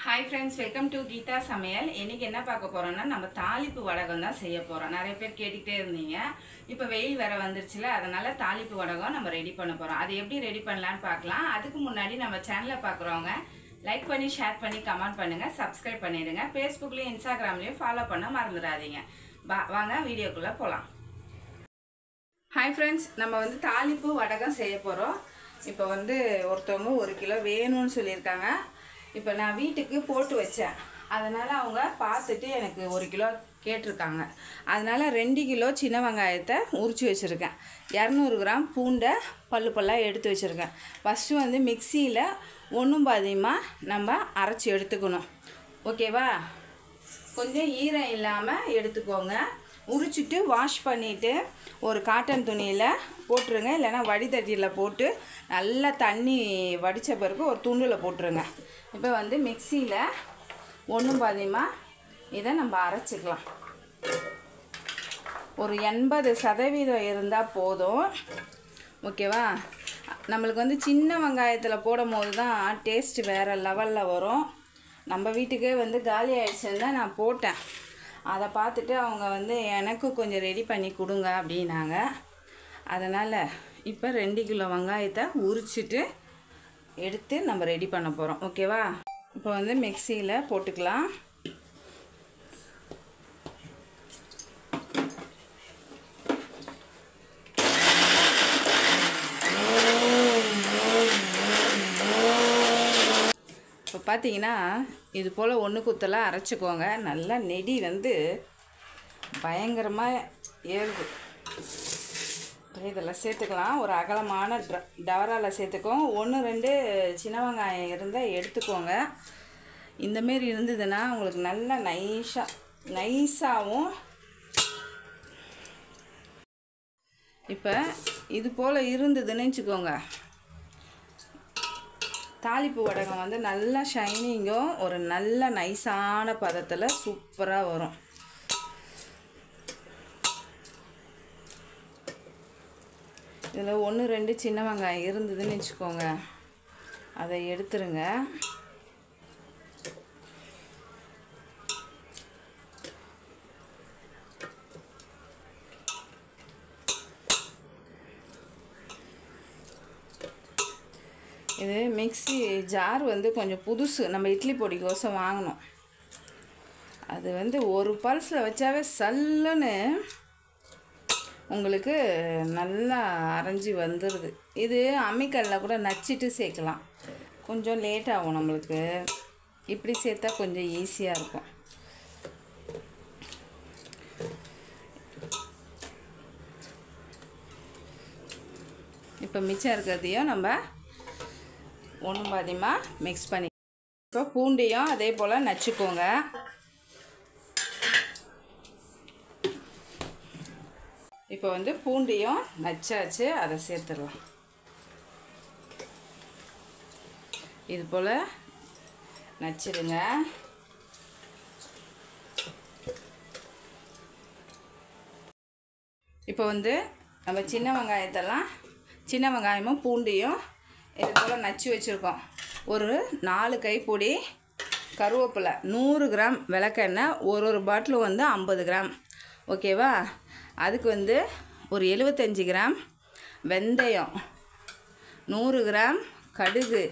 Hi friends, welcome to Geeta சமையல். இன்னைக்கு என்ன பார்க்க போறோம்னா நம்ம தாளிப்பு வடகம் தான் செய்ய போறோம். நிறைய பேர் கேட்டிட்டே இருந்தீங்க. இப்போ வெயில் வேற வந்துருச்சுல, அதனால தாளிப்பு வடகம் நம்ம ரெடி பண்ண போறோம். அது எப்படி ரெடி பண்ணலாம்னு பார்க்கலாம். அதுக்கு முன்னாடி நம்ம சேனலை பார்க்குறவங்க லைக் பண்ணி, ஷேர் பண்ணி, கமெண்ட் பண்ணுங்க, சப்ஸ்கிரைப் பண்ணிடுங்க. Facebookலயும் Instagramலயும் ஃபாலோ பண்ண மறந்துடாதீங்க. வாங்க வீடியோக்குள்ள போலாம். Hi friends, நம்ம வந்து தாளிப்பு வடகம் செய்ய போறோம். இப்போ வந்து ஒருத்தவங்க 1 கிலோ வேணும்னு சொல்லியிருக்காங்க. இப்போ நான் வீட்டுக்கு போட்டு வச்சேன், அதனால் அவங்க பார்த்துட்டு எனக்கு 1 கிலோ கேட்டிருக்காங்க. அதனால் 2 கிலோ சின்ன வெங்காயத்தை உரித்து வச்சுருக்கேன். 200 கிராம் பூண்டை பல்லாக எடுத்து வச்சுருக்கேன். ஃபஸ்ட்டு வந்து மிக்சியில் ஒன்றும் பாதியமாக நம்ம அரைச்சி எடுத்துக்கணும். ஓகேவா? கொஞ்சம் ஈரம் இல்லாமல் எடுத்துக்கோங்க. உரிச்சிட்டு வாஷ் பண்ணிவிட்டு ஒரு காட்டன் துணியில் போட்டுருங்க, இல்லைனா வடிதட்டியில் போட்டு நல்லா தண்ணி வடித்த பிறகு ஒரு துண்டில் போட்டுருங்க. இப்போ வந்து மிக்சியில் ஒன்றும் பாதியமாக இதை நம்ம அரைச்சிக்கலாம். ஒரு 80% இருந்தால் போதும். ஓகேவா? நம்மளுக்கு வந்து சின்ன வெங்காயத்தில் போடும் போது தான் டேஸ்ட்டு வேறு லெவலில் வரும். நம்ம வீட்டுக்கே வந்து காலி ஆகிடுச்சுன்னு தான் நான் போட்டேன். அதை பார்த்துட்டு அவங்க வந்து எனக்கும் கொஞ்சம் ரெடி பண்ணி கொடுங்க அப்படின்னாங்க. அதனால் இப்போ 2 கிலோ வெங்காயத்தை உரிச்சிட்டு எடுத்து நம்ம ரெடி பண்ண போகிறோம். ஓகேவா? இப்போ வந்து மிக்சியில் போட்டுக்கலாம். இப்போ பார்த்தீங்கன்னா இது போல் ஒன்று குத்தலாம் அரைச்சிக்கோங்க. நல்லா நெடி வந்து பயங்கரமாக ஏறுது. இதெல்லாம் சேர்த்துக்கலாம். ஒரு அகலமான டவராவில் சேர்த்துக்கோங்க. 1-2 சின்ன வெங்காயம் இருந்தால் எடுத்துக்கோங்க. இந்தமாரி இருந்ததுன்னா உங்களுக்கு நல்லா நைஸாகவும். இப்போ இது போல் இருந்ததுன்னு வச்சுக்கோங்க, தாளிப்பு வடகம் வந்து நல்லா ஷைனிங்கும் ஒரு நல்ல நைஸான பதத்தில் சூப்பராக வரும். இதில் 1-2 சின்ன வெங்காயம் இருந்ததுன்னு வச்சுக்கோங்க, அதை எடுத்துருங்க. இது மிக்ஸி ஜார் வந்து கொஞ்சம் புதுசு, நம்ம இட்லி பொடிக்கோசம் வாங்கினோம். அது வந்து ஒரு பல்ஸில் வச்சாவே சல்லுன்னு உங்களுக்கு நல்லா அரைஞ்சி வந்துடுது. இது அம்மிக்கல்லில் கூட நச்சிட்டு சேர்க்கலாம். கொஞ்சம் லேட் ஆகும் நம்மளுக்கு. இப்படி சேர்த்தா கொஞ்சம் ஈஸியாக இருக்கும். இப்போ மிச்சம் இருக்கிறதையும் நம்ம ஒன்றும் பாதியமாக மிக்ஸ் பண்ணி, இப்போ பூண்டையும் அதே போல் நச்சுக்கோங்க. இப்போ வந்து பூண்டையும் நச்சாச்சு, அதை சேர்த்துடலாம். இது போல் நச்சிடுங்க. இப்போ வந்து நம்ம சின்ன வெங்காயமும் பூண்டையும் இது போல் நச்சு வச்சுருக்கோம். ஒரு 4 கைப்பிடி கருவேப்பிலை, 100 கிராம் விளக்கெண்ணெய், ஒரு பாட்டில் வந்து 50 கிராம். ஓகேவா? அதுக்கு வந்து ஒரு 75 கிராம் வெந்தயம், 100 கிராம் கடுகு,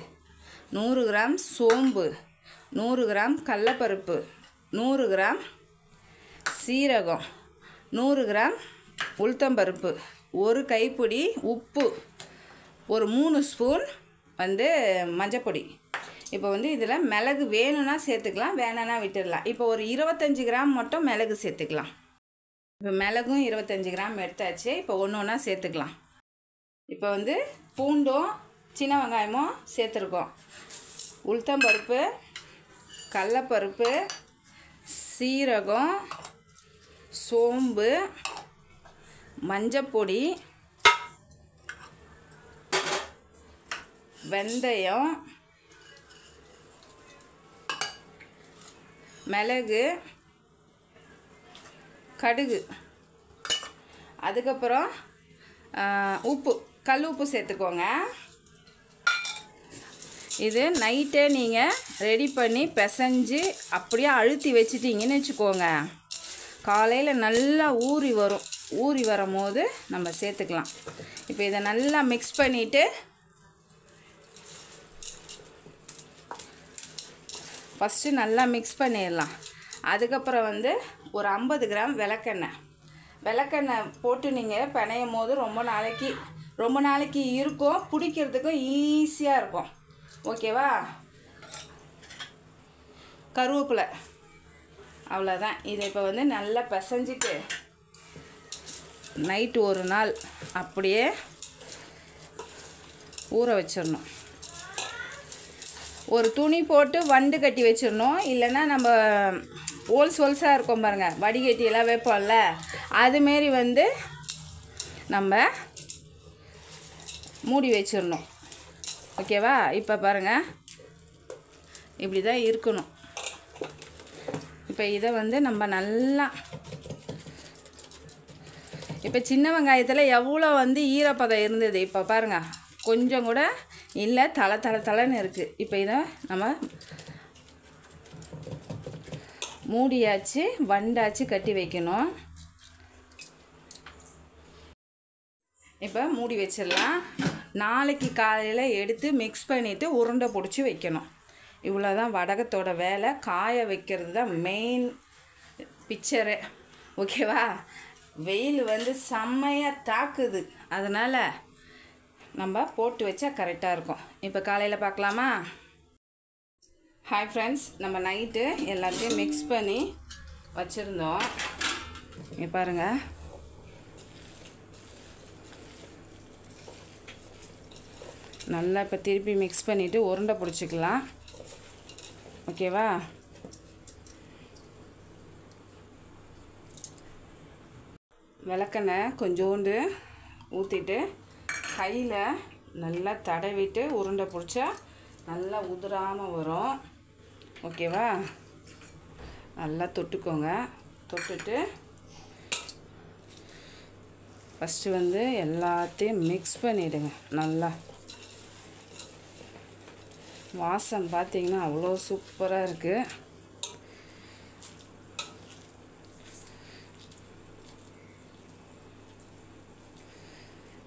100 கிராம் சோம்பு, 100 கிராம் கடலைப்பருப்பு, 100 கிராம் சீரகம், 100 கிராம் உளுத்தம்பருப்பு, ஒரு கைப்பிடி உப்பு, ஒரு 3 ஸ்பூன் வந்து மஞ்சப்பொடி. இப்போ வந்து இதில் மிளகு வேணும்னா சேர்த்துக்கலாம், வேணான்னா விட்டுடலாம். இப்போ ஒரு 25 கிராம் மட்டும் மிளகு சேர்த்துக்கலாம். இப்போ மிளகும் 25 கிராம் எடுத்தாச்சு. இப்போ ஒன்று ஒன்றா சேர்த்துக்கலாம். இப்போ வந்து பூண்டும் சின்ன வெங்காயமும் சேர்த்துருக்கோம். உளுத்தம்பருப்பு, கடலைப்பருப்பு, சீரகம், சோம்பு, மஞ்சப்பொடி, வெந்தயம், மிளகு, கடுகு, அதுக்கப்புறம் உப்பு, கல் உப்பு சேர்த்துக்கோங்க. இது நைட்டே நீங்கள் ரெடி பண்ணி பிசைஞ்சு அப்படியே அழுத்தி வச்சிட்டிங்கன்னு வச்சுக்கோங்க, காலையில் நல்லா ஊறி வரும்போது நம்ம சேர்த்துக்கலாம். இப்போ இதை நல்லா மிக்ஸ் பண்ணிவிட்டு ஃபஸ்ட்டு நல்லா மிக்ஸ் பண்ணிடலாம். அதுக்கப்புறம் வந்து ஒரு 50 கிராம் விளக்கெண்ணெய் போட்டு நீங்கள் பிணையும் போது ரொம்ப நாளைக்கு இருக்கும், பிடிக்கிறதுக்கும் ஈஸியாக இருக்கும். ஓகேவா? கருவேப்பிலை அவ்வளோதான். இதை இப்போ வந்து நல்லா பிசைஞ்சிட்டு நைட்டு ஒரு நாள் அப்படியே ஊற வச்சிடணும். ஒரு துணி போட்டு வண்டு கட்டி வச்சிடணும். இல்லைன்னா நம்ம ஹோல்ஸாக இருக்கும் பாருங்கள், வடிகட்டியெல்லாம் வைப்போம்ல, அதுமாரி வந்து நம்ம மூடி வச்சிடணும். ஓகேவா? இப்போ பாருங்கள், இப்படி தான் இருக்கணும். இப்போ இதை வந்து நம்ம நல்லா, இப்போ சின்ன வெங்காயத்தில் எவ்வளோ வந்து ஈரப்பதம் இருந்தது, இப்போ பாருங்கள் கொஞ்சம் கூட இல்லை, தலைன்னு இருக்குது. இப்போ இதை நம்ம மூடியாச்சு வண்டாச்சு கட்டி வைக்கணும். இப்போ மூடி வச்சிடலாம். நாளைக்கு காலையில் எடுத்து மிக்ஸ் பண்ணிவிட்டு உருண்டை பிடிச்சி வைக்கணும். இவ்வளோதான் வடகத்தோட வேலை. காய வைக்கிறது தான் மெயின் பிக்சரு. ஓகேவா? வெயில் வந்து செம்மையாக தாக்குது, அதனால் நம்ம போட்டு வச்சா கரெக்டாக இருக்கும். இப்போ காலையில் பார்க்கலாமா? ஹாய் ஃப்ரெண்ட்ஸ், நம்ம நைட்டு எல்லாத்தையும் மிக்ஸ் பண்ணி வச்சுருந்தோம். இங்கே பாருங்கள், நல்லா இப்போ திருப்பி மிக்ஸ் பண்ணிவிட்டு உருண்டை பிடிச்சிக்கலாம். ஓகேவா? விளக்கெண்ணெய் கொஞ்சோண்டு ஊற்றிட்டு கையில் நல்லா தடவிட்டு உருண்டை பிடிச்சா நல்லா உதிராமல் வரும். ஓகேவா? நல்லா தொட்டுக்கோங்க. தொட்டுட்டு ஃபஸ்ட்டு வந்து எல்லாத்தையும் மிக்ஸ் பண்ணிவிடுங்க. நல்லா வாசம் பார்த்திங்கன்னா அவ்வளோ சூப்பராக இருக்குது.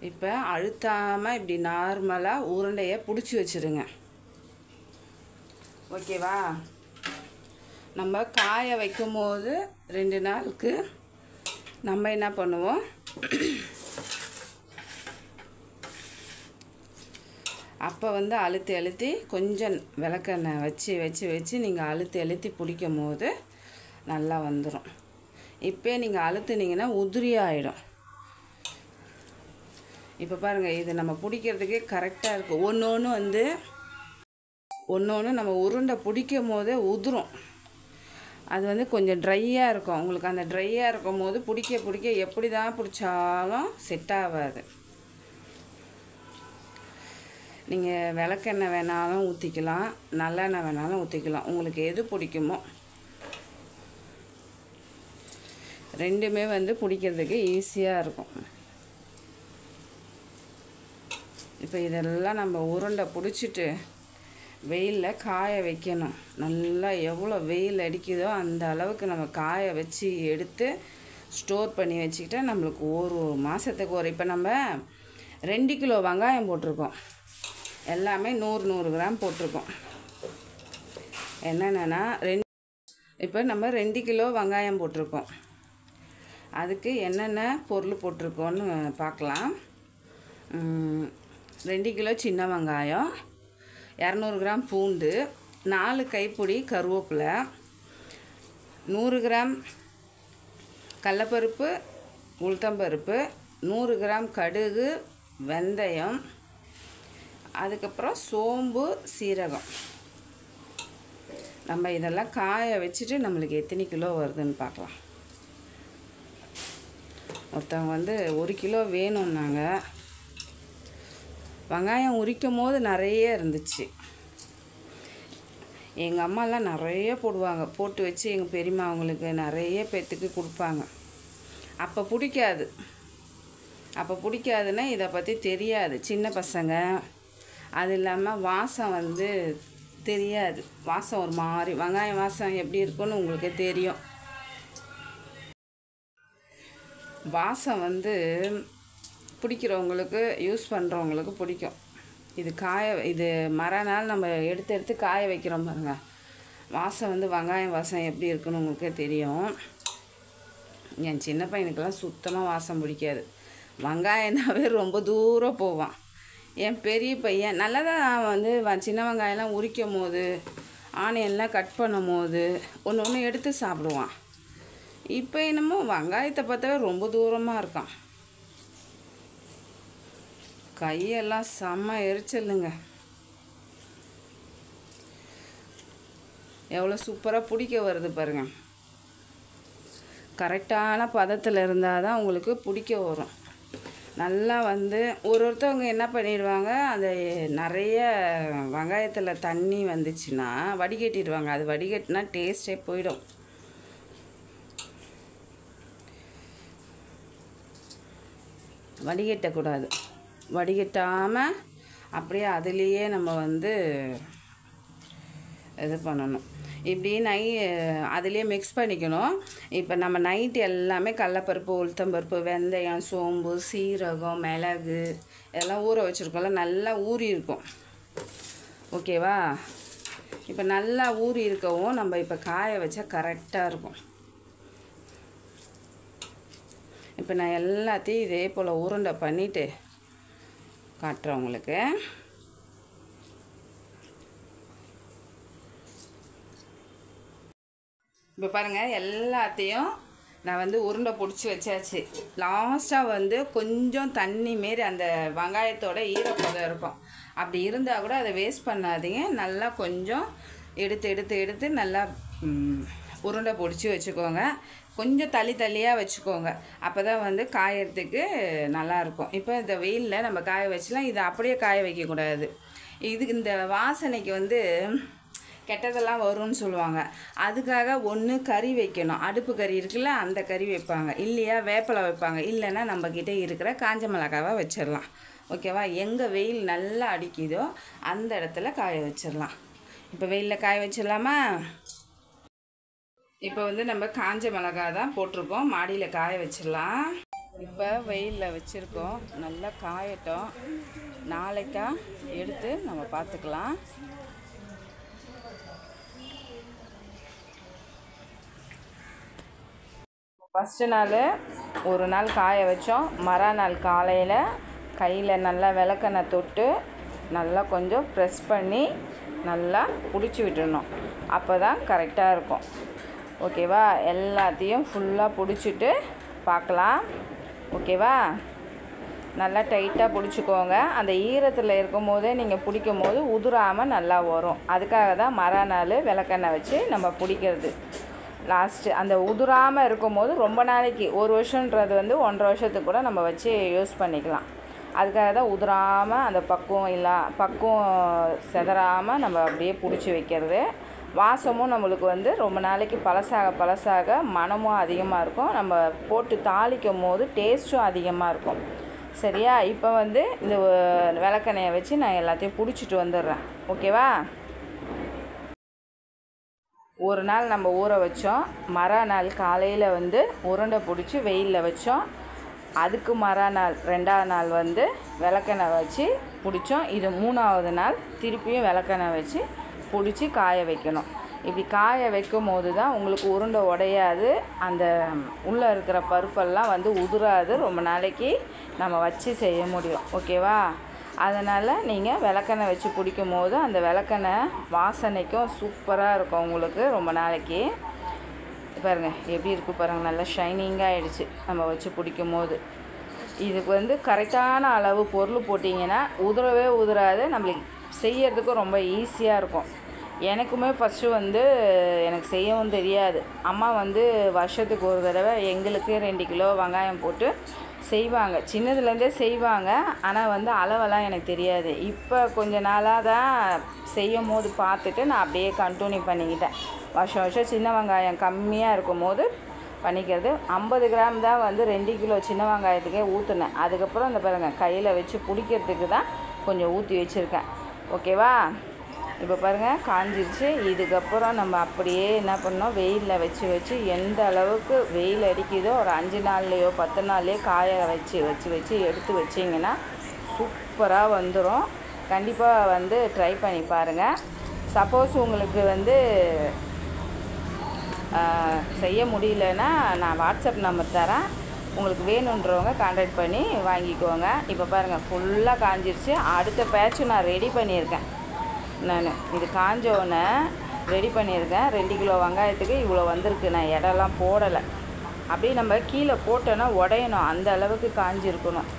இப்போ அழுத்தாமல் இப்படி நார்மலாக உருண்டையை பிடிச்சி வச்சுருங்க. ஓகேவா? நம்ம காய வைக்கும் போது 2 நாளுக்கு நம்ம என்ன பண்ணுவோம், அப்போ வந்து அழுத்தி கொஞ்சம் விளக்கெண்ணெய் வச்சு நீங்கள் அழுத்தி பிடிக்கும் போது நல்லா வந்துடும். இப்போ நீங்கள் அழுத்துனீங்கன்னா உதிரியாகிடும். இப்போ பாருங்கள், இது நம்ம பிடிக்கிறதுக்கே கரெக்டாக இருக்குது. ஒன்று நம்ம உருண்டை பிடிக்கும் போதே உதிரும். அது வந்து கொஞ்சம் ட்ரையாக இருக்கும். உங்களுக்கு அந்த ட்ரையாக இருக்கும் போது பிடிக்க எப்படி தான் பிடிச்சாலும் செட் ஆகாது. நீங்கள் விளக்கெண்ணெய் வேணாலும் ஊற்றிக்கலாம், நல்லெண்ணெய் வேணாலும் ஊற்றிக்கலாம். உங்களுக்கு எது பிடிக்குமோ. ரெண்டுமே வந்து பிடிக்கிறதுக்கு ஈஸியாக இருக்கும். இப்போ இதெல்லாம் நம்ம உருண்டை பிடிச்சிட்டு வெயிலில் காய வைக்கணும். நல்லா எவ்வளோ வெயில் அடிக்குதோ அந்த அளவுக்கு நம்ம காய வச்சு எடுத்து ஸ்டோர் பண்ணி வச்சுக்கிட்டா நம்மளுக்கு ஒரு மாதத்துக்கு இப்போ நம்ம 2 கிலோ வெங்காயம் போட்டிருக்கோம். எல்லாமே 100 கிராம் போட்டிருக்கோம். என்னென்னா இப்போ நம்ம 2 கிலோ வெங்காயம் போட்டிருக்கோம். அதுக்கு என்னென்ன பொருள் போட்டிருக்கோன்னு பார்க்கலாம். 2 கிலோ சின்ன வெங்காயம், 200 கிராம் பூண்டு, 4 கைப்பிடி கருவேப்பிலை, 100 கிராம் கடலைப்பருப்பு, உளுத்தம்பருப்பு, 100 கிராம் கடுகு, வெந்தயம், அதுக்கப்புறம் சோம்பு, சீரகம். நம்ம இதெல்லாம் காய வச்சுட்டு நம்மளுக்கு எத்தனை கிலோ வருதுன்னு பார்க்கலாம். ஒருத்தவங்க வந்து 1 கிலோ வேணும்னாங்க. வெங்காயம் உரிக்கும் போது நிறைய இருந்துச்சு. எங்கள் அம்மாலாம் நிறைய போடுவாங்க. போட்டு வச்சு எங்கள் பெரியம்மா அவங்களுக்கு நிறைய பேத்துக்கு கொடுப்பாங்க. அப்போ பிடிக்காதுன்னா இதை பற்றி தெரியாது. சின்ன பசங்க அது இல்லாமல் வாசம் வந்து தெரியாது. வாசம் ஒரு மாதிரி வெங்காயம் வாசம் எப்படி இருக்குன்னு உங்களுக்கு தெரியும். வாசம் வந்து பிடிக்கிறவங்களுக்கு, யூஸ் பண்ணுறவங்களுக்கு பிடிக்கும். இது மறுநாள் நம்ம எடுத்து காய வைக்கிறோம் பாருங்க, வாசம் வந்து வெங்காயம் வாசம் எப்படி இருக்குன்னு உங்களுக்கே தெரியும். என் சின்ன பையனுக்கெல்லாம் சுத்தமாக வாசம் பிடிக்காது. வெங்காயம்னாவே ரொம்ப தூரம் போவான். என் பெரிய பையன் நல்லா தான் வந்து சின்ன வெங்காயம்லாம் உரிக்கும் போது, ஆனியன்லாம் கட் பண்ணும் போது ஒன்று எடுத்து சாப்பிடுவான். இப்போ என்னமோ வெங்காயத்தை பார்த்தாவே ரொம்ப தூரமாக இருக்கான். கையெல்லாம் செம்ம எரிச்சலுங்க. எவ்வளோ சூப்பராக பிடிக்க வருது பாருங்க. கரெக்டான பதத்தில் இருந்தால் தான் உங்களுக்கு பிடிக்க வரும். நல்லா வந்து ஒருத்தவங்க என்ன பண்ணிடுவாங்க, அந்த நிறைய வெங்காயத்தில் தண்ணி வந்துச்சுன்னா வடிகட்டிடுவாங்க. அது வடிகட்டினா டேஸ்ட்டே போயிடும். வடிகட்டக்கூடாது. வடிகட்டாமல் அப்படியே அதுலேயே நம்ம வந்து இது பண்ணணும். இப்படி அதுலேயே மிக்ஸ் பண்ணிக்கணும். இப்போ நம்ம நைட்டு எல்லாமே கடலப்பருப்பு, உளுத்தம்பருப்பு, வெந்தயம், சோம்பு, சீரகம், மிளகு இதெல்லாம் ஊற வச்சுருக்கோம்ல, நல்லா ஊறி இருக்கும். ஓகேவா? இப்போ நல்லா ஊறி இருக்கவும் நம்ம இப்போ காய வச்சா கரெக்டாக இருக்கும். இப்போ நான் எல்லாத்தையும் இதே போல் உருண்டை பண்ணிவிட்டு காட்டுறேன் உங்களுக்கு. இப்போ பாருங்கள், எல்லாத்தையும் நான் வந்து உருண்டை பிடிச்சி வச்சாச்சு. லாஸ்ட்டாக வந்து கொஞ்சம் தண்ணி மாரி அந்த வெங்காயத்தோட ஈரப்பதம் இருக்கும். அப்படி இருந்தால் கூட அதை வேஸ்ட் பண்ணாதீங்க. நல்லா கொஞ்சம் எடுத்து நல்லா உருண்டை பிடிச்சி வச்சுக்கோங்க. கொஞ்சம் தள்ளியாக வச்சுக்கோங்க. அப்போ தான் வந்து காயறதுக்கு நல்லாயிருக்கும். இப்போ இந்த வெயிலில் நம்ம காய வச்சலாம். இதை அப்படியே காய வைக்கக்கூடாது. இந்த வாசனைக்கு வந்து கெட்டதெல்லாம் வரும்னு சொல்லுவாங்க. அதுக்காக ஒன்று கறி வைக்கணும். அடுப்பு கறி இருக்குல்ல, அந்த கறி வைப்பாங்க. இல்லையா வேப்பிலை வைப்பாங்க. இல்லைன்னா நம்மக்கிட்ட இருக்கிற காஞ்ச மிளகாவை வச்சிடலாம். ஓகேவா? எங்கே வெயில் நல்லா அடிக்குதோ அந்த இடத்துல காய வச்சிடலாம். இப்போ வெயிலில் காய வச்சிடலாமா? இப்போ வந்து நம்ம காஞ்ச மிளகாய் தான் போட்டிருக்கோம். மாடியில் காய வச்சிடலாம். இப்போ வெயிலில் வச்சுருக்கோம். நல்லா காயட்டும். நாளைக்கா எடுத்து நம்ம பார்த்துக்கலாம். ஃபஸ்ட்டு நாள் ஒரு நாள் காய வச்சோம். மறுநாள் காலையில் கையில் நல்லா விளக்கெண்ணெய் தொட்டு நல்லா கொஞ்சம் ப்ரெஸ் பண்ணி நல்லா பிடிச்சி விட்டுடணும். அப்போ தான் கரெக்டாக இருக்கும். ஓகேவா? எல்லாத்தையும் ஃபுல்லாக பிடிச்சிட்டு பார்க்கலாம். ஓகேவா? நல்லா டைட்டாக பிடிச்சிக்கோங்க. அந்த ஈரத்தில் இருக்கும் போதே நீங்கள் பிடிக்கும் போது உதிராமல் நல்லா வரும். அதுக்காக தான் மறுநாள் விளக்கெண்ணெய் வச்சு நம்ம பிடிக்கிறது. லாஸ்ட்டு அந்த உதிராமல் இருக்கும் போது ரொம்ப நாளைக்கு, ஒரு வருஷன்றது வந்து 1.5 வருஷத்துக்கு கூட நம்ம வச்சு யூஸ் பண்ணிக்கலாம். அதுக்காக தான் உதிராமல் அந்த பக்குவம் செதறாமல் நம்ம அப்படியே பிடிச்சி வைக்கிறது. வாசமும் நம்மளுக்கு வந்து ரொம்ப நாளைக்கு பழசாக மனமும் அதிகமாக இருக்கும். நம்ம போட்டு தாளிக்கும் போது டேஸ்ட்டும் அதிகமாக இருக்கும். சரியா? இப்போ வந்து இந்த விளக்கெண்ணெயை வச்சு நான் எல்லாத்தையும் பிடிச்சிட்டு வந்துடுறேன். ஓகேவா? ஒரு நாள் நம்ம ஊற வச்சோம். மறுநாள் காலையில் வந்து உருண்டை பிடிச்சி வெயிலில் வச்சோம். அதுக்கு மறுநாள் 2ஆவது நாள் வந்து விளக்கெண்ணெய் வச்சு பிடிச்சோம். இது 3ஆவது நாள் திருப்பியும் விளக்கெண்ணெய் வச்சு பிடிச்சி காய வைக்கணும். இப்படி காய வைக்கும் போது தான் உங்களுக்கு உருண்டை உடையாது. அந்த உள்ளே இருக்கிற பருப்பெல்லாம் வந்து உதிராது. ரொம்ப நாளைக்கு நம்ம வச்சு செய்ய முடியும். ஓகேவா? அதனால் நீங்கள் விளக்கெண்ணெய் வச்சு பிடிக்கும் போது அந்த விளக்கெண்ணெய் வாசனைக்கும் சூப்பராக இருக்கும் உங்களுக்கு ரொம்ப நாளைக்கு. பாருங்கள் எப்படி இருக்குது பாருங்கள், நல்லா ஷைனிங்காக ஆகிடுச்சு நம்ம வச்சு பிடிக்கும் போது. இதுக்கு வந்து கரெக்டான அளவு பொருள் போட்டிங்கன்னா உதிரவே உதிராது. நம்மளுக்கு செய்யறதுக்கும் ரொம்ப ஈஸியாக இருக்கும். எனக்குமே ஃபஸ்ட்டு வந்து எனக்கு செய்யவும் தெரியாது. அம்மா வந்து வருஷத்துக்கு ஒரு தடவை எங்களுக்கு 2 கிலோ வெங்காயம் போட்டு செய்வாங்க. சின்னதுலேருந்தே செய்வாங்க. ஆனால் வந்து அளவெல்லாம் எனக்கு தெரியாது. இப்போ கொஞ்ச நாளாக தான் செய்யும் போது பார்த்துட்டு நான் அப்படியே கண்டினியூ பண்ணிக்கிட்டேன். வருஷம் சின்ன வெங்காயம் கம்மியாக இருக்கும் போது பண்ணிக்கிறது. 50 கிராம் தான் வந்து 2 கிலோ சின்ன வெங்காயத்துக்கே ஊற்றுனேன். அதுக்கப்புறம் இந்த பாருங்கள் கையில் வச்சு பிடிக்கிறதுக்கு தான் கொஞ்சம் ஊற்றி வச்சுருக்கேன். ஓகேவா? இப்போ பாருங்கள் காஞ்சிருச்சு. இதுக்கப்புறம் நம்ம அப்படியே என்ன பண்ணோம், வெயிலில் வச்சு வச்சு எந்த அளவுக்கு வெயில் அடிக்குதோ ஒரு 5 நாள்லேயோ 10 நாள்லேயோ காய வச்சு வச்சு வச்சு எடுத்து வச்சிங்கன்னா சூப்பராக வந்துடும். கண்டிப்பாக வந்து ட்ரை பண்ணி பாருங்கள். சப்போஸ் உங்களுக்கு வந்து செய்ய முடியலன்னா நான் வாட்ஸ்அப் நம்பர் தரேன், உங்களுக்கு வேணுன்றவங்க கான்டாக்ட் பண்ணி வாங்கிக்கோங்க. இப்போ பாருங்கள் ஃபுல்லாக காஞ்சிருச்சு. அடுத்த பேட்சும் நான் ரெடி பண்ணியிருக்கேன். நான் இது காஞ்சோடனே ரெடி பண்ணியிருக்கேன். 2 கிலோ வெங்காயத்துக்கு இவ்வளோ வந்திருக்கு. நான் இடம்லாம் போடலை. அப்படியே நம்ம கீழே போட்டோன்னா உடையணும், அந்த அளவுக்கு காஞ்சிருக்கணும்.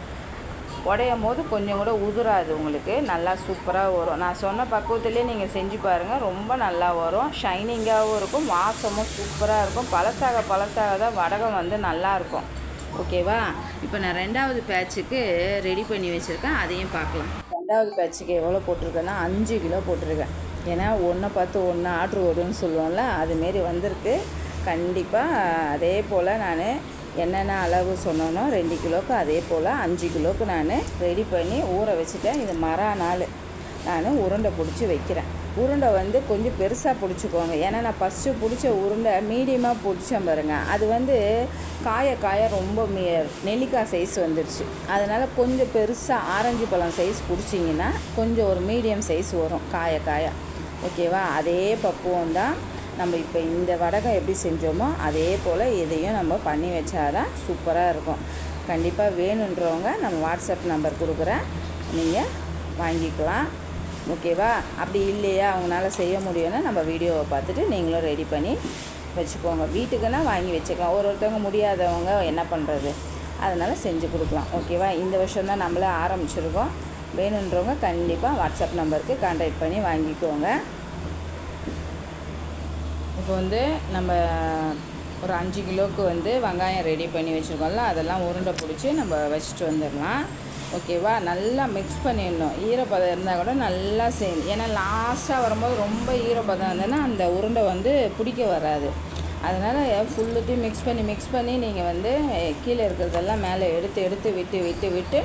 உடையும் போது கொஞ்சம் கூட உதிராது, உங்களுக்கு நல்லா சூப்பராக வரும். நான் சொன்ன பக்குவத்துலேயே நீங்கள் செஞ்சு பாருங்கள், ரொம்ப நல்லா வரும். ஷைனிங்காகவும் இருக்கும், வாசமும் சூப்பராக இருக்கும். பழசாக தான் வடகம் வந்து நல்லாயிருக்கும். ஓகேவா? இப்போ நான் 2வது பேட்சுக்கு ரெடி பண்ணி வச்சுருக்கேன், அதையும் பார்க்கலாம். 2வது பேட்சுக்கு எவ்வளோ போட்டிருக்கேன்னா 5 கிலோ போட்டிருக்கேன். ஏன்னா ஒன்றை பார்த்து ஒன்று ஆர்ட்ரு வரும்னு சொல்லுவோம்ல, அதுமாரி வந்திருக்கு. கண்டிப்பாக அதே போல் நான் என்னென்ன அளவு சொன்னோனோ 2 கிலோவுக்கு அதே போல் 5 கிலோவுக்கு நான் ரெடி பண்ணி ஊற வச்சுட்டேன். இது மறுநாள் நான் உருண்டை பிடிச்சி வைக்கிறேன். உருண்டை வந்து கொஞ்சம் பெருசாக பிடிச்சிக்கோங்க. ஏன்னா நான் ஃபஸ்ட்டு பிடிச்ச உருண்டை மீடியமாக பிடிச்சேன் பாருங்கள், அது வந்து காய ரொம்ப நெல்லிக்காய் சைஸ் வந்துடுச்சு. அதனால் கொஞ்சம் பெருசாக ஆரஞ்சு பழம் சைஸ் பிடிச்சிங்கன்னா கொஞ்சம் ஒரு மீடியம் சைஸ் வரும் காய. ஓகேவா? அதே பக்குவம் தான் நம்ம இப்போ இந்த வடகம் எப்படி செஞ்சோமோ அதே போல் இதையும் நம்ம பண்ணி வச்சாதான் சூப்பராக இருக்கும். கண்டிப்பாக வேணுன்றவங்க நம்ம வாட்ஸ்அப் நம்பர் கொடுக்குறேன், நீங்கள் வாங்கிக்கலாம். ஓகேவா? அப்படி இல்லையா அவங்களால செய்ய முடியும்னா நம்ம வீடியோவை பார்த்துட்டு நீங்களும் ரெடி பண்ணி வச்சுக்கோங்க. வீட்டுக்குன்னா வாங்கி வச்சுக்கலாம். ஒருத்தவங்க முடியாதவங்க என்ன பண்ணுறது, அதனால் செஞ்சு கொடுக்கலாம். ஓகேவா? இந்த வருஷம் தான் நம்மளே ஆரம்பிச்சிருக்கோம். வேணுன்றவங்க கண்டிப்பாக வாட்ஸ்அப் நம்பருக்கு கான்டாக்ட் பண்ணி வாங்கிக்கோங்க. இப்போ வந்து நம்ம ஒரு 5 கிலோவுக்கு வந்து வெங்காயம் ரெடி பண்ணி வச்சுருக்கோம்ல, அதெல்லாம் உருண்டை பிடிச்சி நம்ம வச்சுட்டு வந்துடலாம். ஓகேவா? நல்லா மிக்ஸ் பண்ணிடணும். ஈரப்பதம் இருந்தால் கூட நல்லா செய்யணும். ஏன்னா லாஸ்ட்டாக வரும்போது ரொம்ப ஈரப்பதம் இருந்ததுன்னா அந்த உருண்டை வந்து பிடிக்க வராது. அதனால் ஃபுல்லுத்தையும் மிக்ஸ் பண்ணி நீங்கள் வந்து கீழே இருக்கிறதெல்லாம் மேலே எடுத்து விட்டு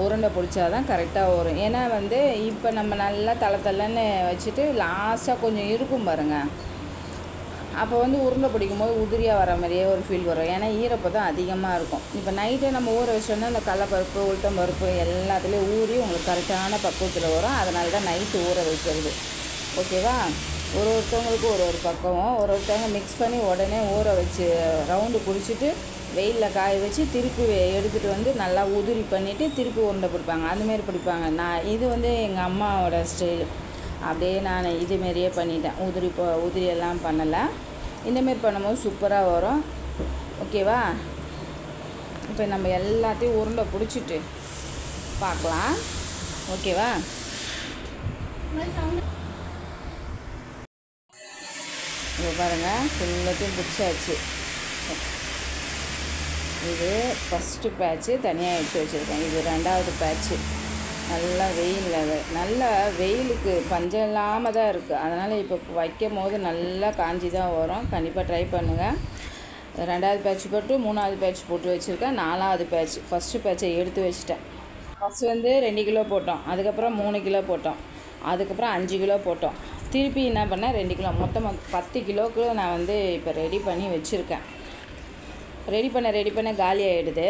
உருண்டை பிடிச்சா தான் கரெக்டாக வரும். ஏன்னா வந்து இப்போ நம்ம நல்லா தள்ளன்னு வச்சுட்டு லாஸ்ட்டாக கொஞ்சம் இருக்கும் பாருங்கள், அப்போ வந்து உருண்டை பிடிக்கும் போது உதிரியாக வர மாதிரியே ஒரு ஃபீல் வரும். ஏன்னா ஈரப்பதம் அதிகமாக இருக்கும். இப்போ நைட்டே நம்ம ஊற வச்சோன்னா அந்த கடலைப்பருப்பு உளுத்தம் பருப்பு எல்லாத்துலேயும் ஊறி உங்களுக்கு கரெக்டான பக்குவத்தில் வரும். அதனால தான் நைட்டு ஊற வைக்கிறது. ஓகேவா? ஒருத்தவங்களுக்கு ஒரு பக்குவம். ஒருத்தவங்க மிக்ஸ் பண்ணி உடனே ஊற வச்சு ரவுண்டு பிடிச்சிட்டு வெயிலில் காய வச்சு திருப்பி எடுத்துகிட்டு வந்து நல்லா உதிரி பண்ணிவிட்டு திருப்பி உருண்டை பிடிப்பாங்க. அதுமாரி பிடிப்பாங்க. நான் இது வந்து எங்கள் அம்மாவோட ஸ்டைலு. அப்படியே நான் இதுமாரியே பண்ணிட்டேன். உதிரியெல்லாம் பண்ணலை. இந்தமாரி பண்ணும்போது சூப்பராக வரும். ஓகேவா? இப்போ நம்ம எல்லாத்தையும் உருண்டை பிடிச்சிட்டு பார்க்கலாம். ஓகேவா? இப்போ பாருங்கள் ஃபுல்லத்தையும் பிடிச்சாச்சு. இது ஃபஸ்ட்டு பேட்ச்சு தனியாக எடுத்து வச்சுருக்கேன். இது 2வது பேட்ச்சு. நல்லா வெயிலுக்கு பஞ்சம் இல்லாமல் தான் இருக்குது. அதனால் இப்போ வைக்கும் போது நல்லா காஞ்சி தான் வரும். கண்டிப்பாக ட்ரை பண்ணுங்கள். 2வது பேட்ச் போட்டு 3வது பேட்ச் போட்டு வச்சுருக்கேன். 4வது பேட்ச் ஃபஸ்ட்டு பேட்சை எடுத்து வச்சுட்டேன். ஃபஸ்ட்டு வந்து 2 கிலோ போட்டோம், அதுக்கப்புறம் 3 கிலோ போட்டோம், அதுக்கப்புறம் 5 கிலோ போட்டோம். திருப்பி என்ன பண்ணேன் 2 கிலோ, மொத்தமாக 10 கிலோவுக்கு நான் வந்து இப்போ ரெடி பண்ணி வச்சுருக்கேன். ரெடி பண்ண காலி ஆகிடுது.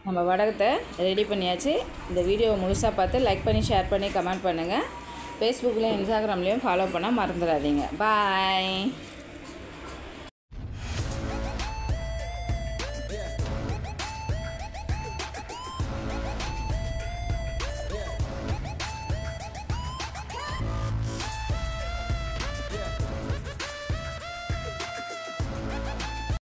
நம்ம வடகத்தை ரெடி பண்ணியாச்சு. இந்த வீடியோவை முழுசாக பார்த்து லைக் பண்ணி ஷேர் பண்ணி கமெண்ட் பண்ணுங்கள். ஃபேஸ்புக்லேயும் இன்ஸ்டாகிராம்லேயும் ஃபாலோ பண்ண மறந்துடாதீங்க. பாய்.